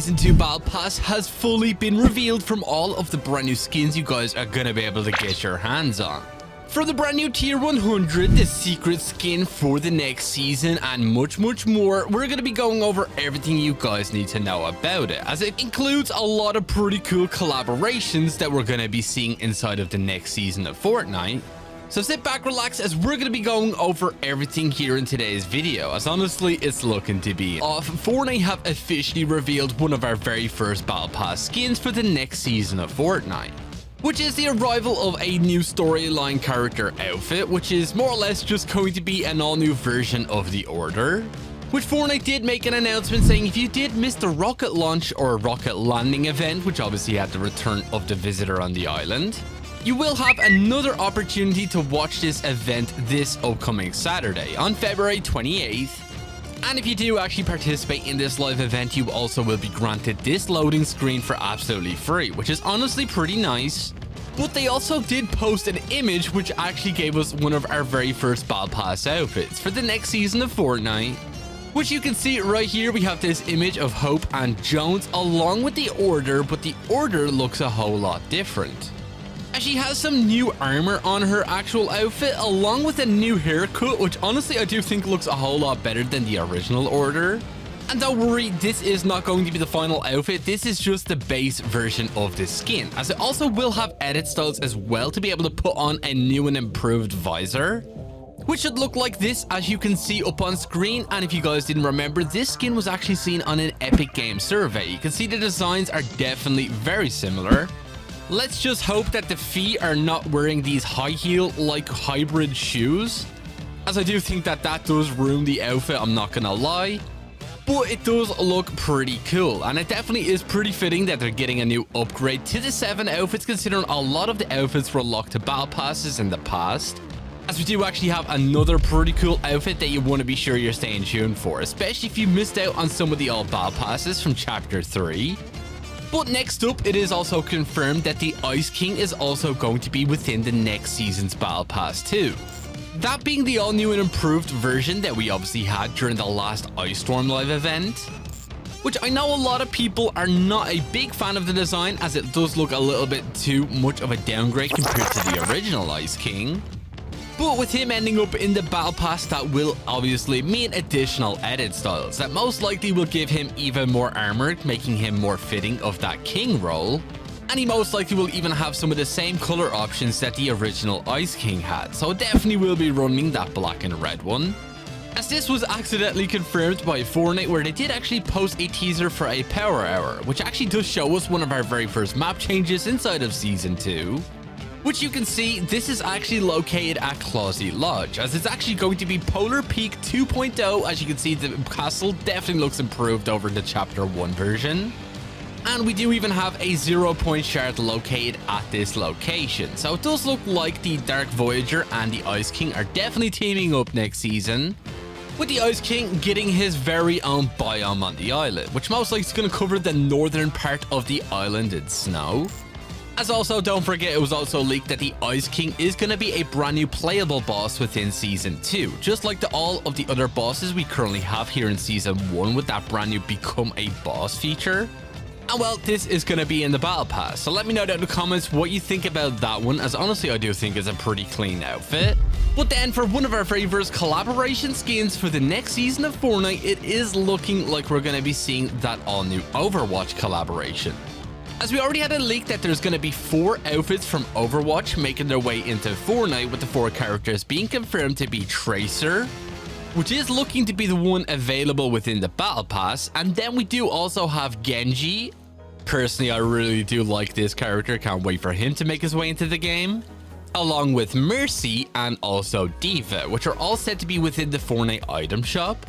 Season 2 Battle Pass has fully been revealed from all of the brand new skins you guys are gonna be able to get your hands on. From the brand new Tier 100, the secret skin for the next season, and much more, we're going to be going over everything you guys need to know about it, as it includes a lot of pretty cool collaborations that we're going to be seeing inside of the next season of Fortnite. So sit back, relax, as we're going to be going over everything here in today's video, as honestly, it's looking to be off. Fortnite have officially revealed one of our very first Battle Pass skins for the next season of Fortnite, which is the arrival of a new storyline character outfit, which is more or less just going to be an all-new version of the Order. Which Fortnite did make an announcement saying if you did miss the rocket launch or rocket landing event, which obviously had the return of the visitor on the island, you will have another opportunity to watch this event this upcoming Saturday on February 28th. And if you do actually participate in this live event, you also will be granted this loading screen for absolutely free, which is honestly pretty nice. But they also did post an image which actually gave us one of our very first Battle Pass outfits for the next season of Fortnite. Which you can see right here, we have this image of Hope and Jones along with the Order, but the Order looks a whole lot different, as she has some new armor on her actual outfit, along with a new haircut, which honestly I do think looks a whole lot better than the original Order. And don't worry, this is not going to be the final outfit, this is just the base version of the skin, as it also will have edit styles as well to be able to put on a new and improved visor, which should look like this, as you can see up on screen. And if you guys didn't remember, this skin was actually seen on an Epic Games survey. You can see the designs are definitely very similar. Let's just hope that the feet are not wearing these high heel like hybrid shoes, as I do think that does ruin the outfit, I'm not gonna lie. But it does look pretty cool, and it definitely is pretty fitting that they're getting a new upgrade to the 7 outfits, considering a lot of the outfits were locked to battle passes in the past. As we do actually have another pretty cool outfit that you want to be sure you're staying tuned for, especially if you missed out on some of the old battle passes from Chapter 3. But next up, it is also confirmed that the Ice King is also going to be within the next season's Battle Pass too. That being the all-new and improved version that we obviously had during the last Ice Storm live event, which I know a lot of people are not a big fan of the design, as it does look a little bit too much of a downgrade compared to the original Ice King. But with him ending up in the Battle Pass, that will obviously mean additional edit styles that most likely will give him even more armor, making him more fitting of that King role. And he most likely will even have some of the same color options that the original Ice King had, so definitely will be running that black and red one. As this was accidentally confirmed by Fortnite, where they did actually post a teaser for a Power Hour, which actually does show us one of our very first map changes inside of Season 2. Which you can see, this is actually located at Clawsey Lodge, as it's actually going to be Polar Peak 2.0. As you can see, the castle definitely looks improved over the Chapter 1 version. And we do even have a 0-point shard located at this location. So it does look like the Dark Voyager and the Ice King are definitely teaming up next season, with the Ice King getting his very own biome on the island, which most likely is going to cover the northern part of the island in snow. As also, don't forget, it was also leaked that the Ice King is going to be a brand new playable boss within Season 2, just like all of the other bosses we currently have here in Season 1 with that brand new Become a Boss feature. And well, this is going to be in the Battle Pass, so let me know down in the comments what you think about that one, as honestly I do think it's a pretty clean outfit. But then for one of our very first collaboration skins for the next season of Fortnite, it is looking like we're going to be seeing that all new Overwatch collaboration. As we already had a leak that there's going to be 4 outfits from Overwatch making their way into Fortnite, with the 4 characters being confirmed to be Tracer, which is looking to be the one available within the Battle Pass, and then we do also have Genji. Personally, I really do like this character, can't wait for him to make his way into the game, along with Mercy and also D.Va, which are all set to be within the Fortnite item shop.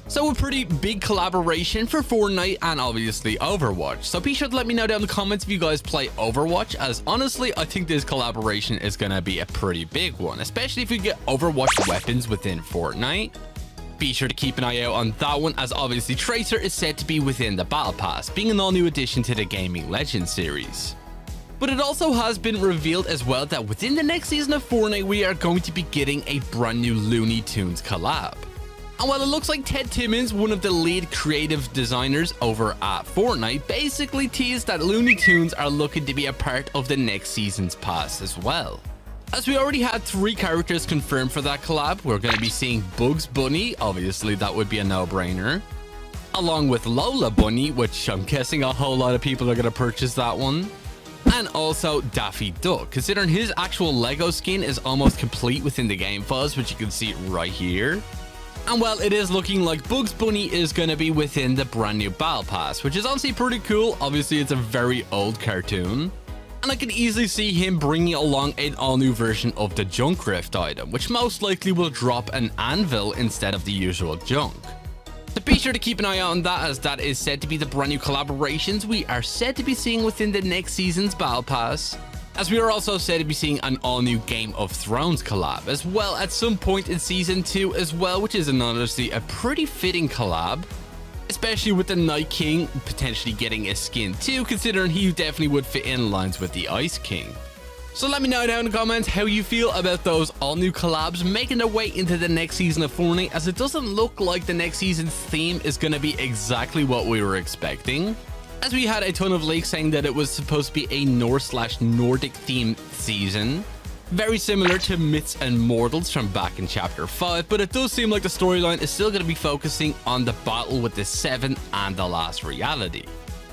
So a pretty big collaboration for Fortnite and obviously Overwatch. So be sure to let me know down in the comments if you guys play Overwatch, as honestly I think this collaboration is going to be a pretty big one, especially if you get Overwatch weapons within Fortnite. Be sure to keep an eye out on that one, as obviously Tracer is said to be within the Battle Pass, being an all new addition to the Gaming Legends series. But it also has been revealed as well that within the next season of Fortnite we are going to be getting a brand new Looney Tunes collab. And while it looks like Ted Timmons, one of the lead creative designers over at Fortnite, basically teased that Looney Tunes are looking to be a part of the next season's pass as well. As we already had 3 characters confirmed for that collab, we're going to be seeing Bugs Bunny, obviously that would be a no-brainer, along with Lola Bunny, which I'm guessing a whole lot of people are going to purchase that one, and also Daffy Duck, considering his actual Lego skin is almost complete within the game files, which you can see right here. And well, it is looking like Bugs Bunny is going to be within the brand new Battle Pass, which is honestly pretty cool. Obviously, it's a very old cartoon. And I can easily see him bringing along an all-new version of the Junk Rift item, which most likely will drop an anvil instead of the usual junk. So be sure to keep an eye out on that, as that is said to be the brand new collaborations we are said to be seeing within the next season's Battle Pass, as we are also said to be seeing an all-new Game of Thrones collab as well at some point in Season 2 as well, which is honestly a pretty fitting collab, especially with the Night King potentially getting a skin too, considering he definitely would fit in lines with the Ice King. So let me know down in the comments how you feel about those all-new collabs making their way into the next season of Fortnite, as it doesn't look like the next season's theme is going to be exactly what we were expecting, as we had a ton of leaks saying that it was supposed to be a Norse/Nordic themed season, very similar to Myths and Mortals from back in Chapter 5, but it does seem like the storyline is still going to be focusing on the battle with the Seven and the Last Reality.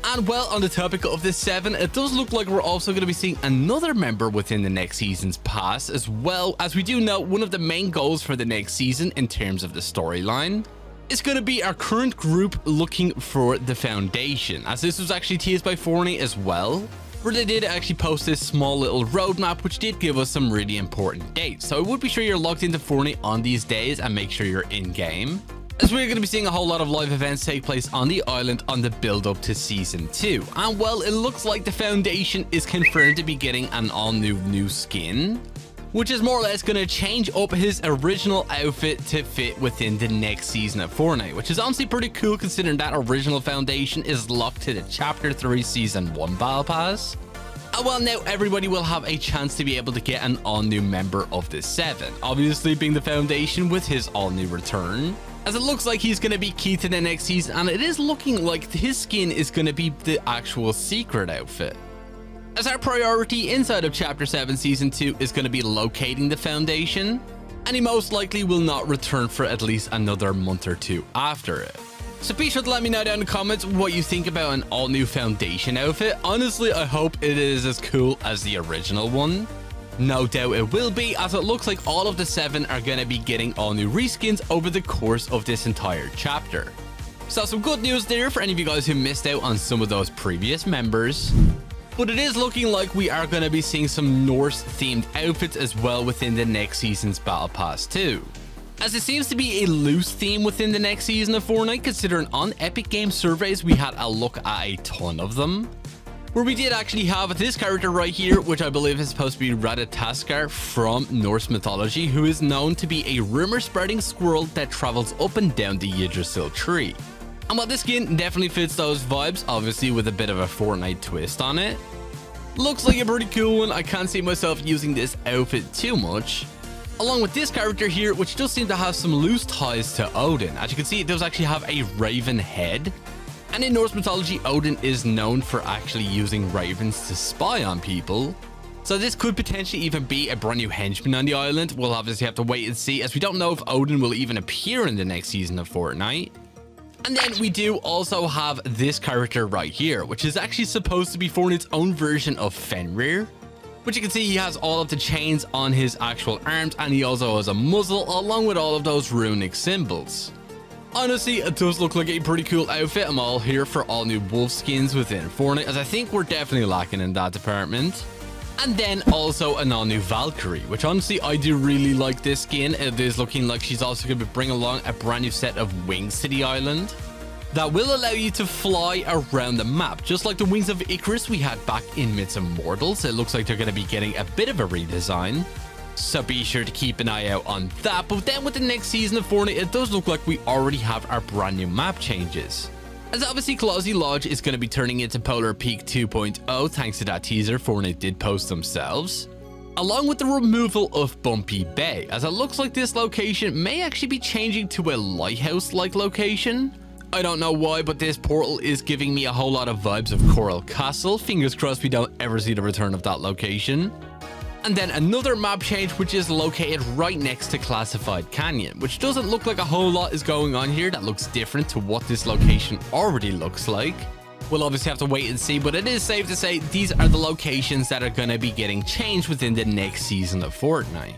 And well, on the topic of the Seven, it does look like we're also going to be seeing another member within the next season's pass, as well as we do know one of the main goals for the next season in terms of the storyline is going to be our current group looking for the Foundation, as this was actually teased by Fortnite as well, where they did actually post this small little roadmap which did give us some really important dates. So I would be sure you're logged into Fortnite on these days and make sure you're in game, as we're going to be seeing a whole lot of live events take place on the island on the build up to Season 2. And well, it looks like the Foundation is confirmed to be getting an all new skin, which is more or less going to change up his original outfit to fit within the next season of Fortnite, which is honestly pretty cool considering that original Foundation is locked to the Chapter 3 Season 1 Battle Pass. And well, now everybody will have a chance to be able to get an all-new member of the Seven, obviously being the Foundation with his all-new return, as it looks like he's going to be key to the next season, and it is looking like his skin is going to be the actual secret outfit, as our priority inside of Chapter 7 Season 2 is going to be locating the Foundation, and he most likely will not return for at least another month or 2 after it. So be sure to let me know down in the comments what you think about an all-new Foundation outfit. Honestly, I hope it is as cool as the original one. No doubt it will be, as it looks like all of the 7 are going to be getting all new reskins over the course of this entire chapter. So some good news there for any of you guys who missed out on some of those previous members. But it is looking like we are going to be seeing some Norse-themed outfits as well within the next season's Battle Pass too, as it seems to be a loose theme within the next season of Fortnite, considering on Epic Games surveys we had a look at a ton of them, where we did actually have this character right here, which I believe is supposed to be Ratatoskr from Norse mythology, who is known to be a rumor-spreading squirrel that travels up and down the Yggdrasil tree. And while this skin definitely fits those vibes, obviously with a bit of a Fortnite twist on it, looks like a pretty cool one. I can't see myself using this outfit too much, along with this character here, which does seem to have some loose ties to Odin. As you can see, it does actually have a raven head, and in Norse mythology, Odin is known for actually using ravens to spy on people. So this could potentially even be a brand new henchman on the island. We'll obviously have to wait and see, as we don't know if Odin will even appear in the next season of Fortnite. And then we do also have this character right here, which is actually supposed to be Fortnite's own version of Fenrir, which you can see he has all of the chains on his actual arms, and he also has a muzzle along with all of those runic symbols. Honestly, it does look like a pretty cool outfit. I'm all here for all new wolf skins within Fortnite, as I think we're definitely lacking in that department. And then also an all-new Valkyrie, which honestly I do really like this skin. It is looking like she's also going to bring along a brand new set of wings to the island that will allow you to fly around the map, just like the wings of Icarus we had back in Myths and Mortals. It looks like they're going to be getting a bit of a redesign, so be sure to keep an eye out on that. But then with the next season of Fortnite, it does look like we already have our brand new map changes, as obviously Clausy Lodge is going to be turning into Polar Peak 2.0 thanks to that teaser Fortnite did post themselves, along with the removal of Bumpy Bay, as it looks like this location may actually be changing to a lighthouse-like location. I don't know why, but this portal is giving me a whole lot of vibes of Coral Castle. Fingers crossed we don't ever see the return of that location. And then another map change, which is located right next to Classified Canyon, which doesn't look like a whole lot is going on here. That looks different to what this location already looks like. We'll obviously have to wait and see, but it is safe to say these are the locations that are going to be getting changed within the next season of Fortnite.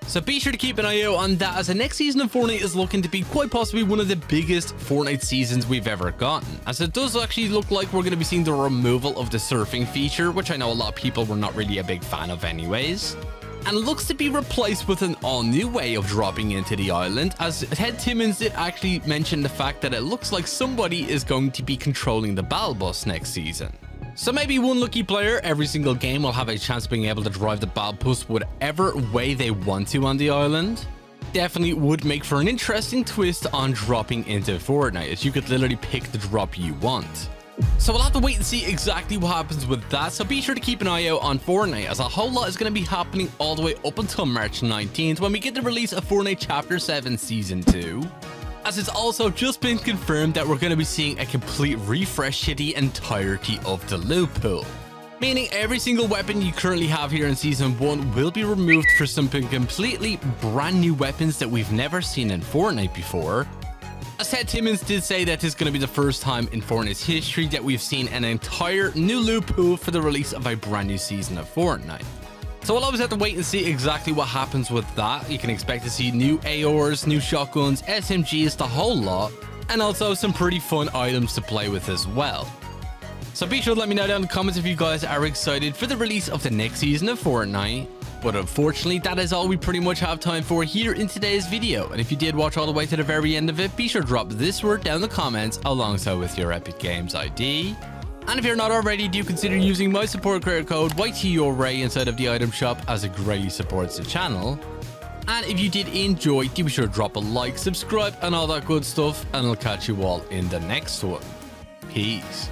So be sure to keep an eye out on that, as the next season of Fortnite is looking to be quite possibly one of the biggest Fortnite seasons we've ever gotten, as it does actually look like we're going to be seeing the removal of the surfing feature, which I know a lot of people were not really a big fan of anyways, and looks to be replaced with an all-new way of dropping into the island, as Ted Timmons did actually mention the fact that it looks like somebody is going to be controlling the battle bus next season. So maybe one lucky player every single game will have a chance of being able to drive the battle bus whatever way they want to on the island. Definitely would make for an interesting twist on dropping into Fortnite, as you could literally pick the drop you want. So we'll have to wait and see exactly what happens with that, so be sure to keep an eye out on Fortnite, as a whole lot is going to be happening all the way up until March 19th when we get the release of Fortnite Chapter 7 Season 2. As it's also just been confirmed that we're going to be seeing a complete refresh to the entirety of the loot pool, meaning every single weapon you currently have here in Season 1 will be removed for something completely brand new weapons that we've never seen in Fortnite before. As Ted Timmons did say that this is going to be the first time in Fortnite's history that we've seen an entire new loot pool for the release of a brand new season of Fortnite. So we'll always have to wait and see exactly what happens with that. You can expect to see new ARs, new shotguns, SMGs, the whole lot, and also some pretty fun items to play with as well. So be sure to let me know down in the comments if you guys are excited for the release of the next season of Fortnite. But unfortunately, that is all we pretty much have time for here in today's video. And if you did watch all the way to the very end of it, be sure to drop this word down in the comments alongside with your Epic Games ID. And if you're not already, do consider using my support credit code YTURAY inside of the item shop, as it greatly supports the channel. And if you did enjoy, do be sure to drop a like, subscribe, and all that good stuff. And I'll catch you all in the next one. Peace.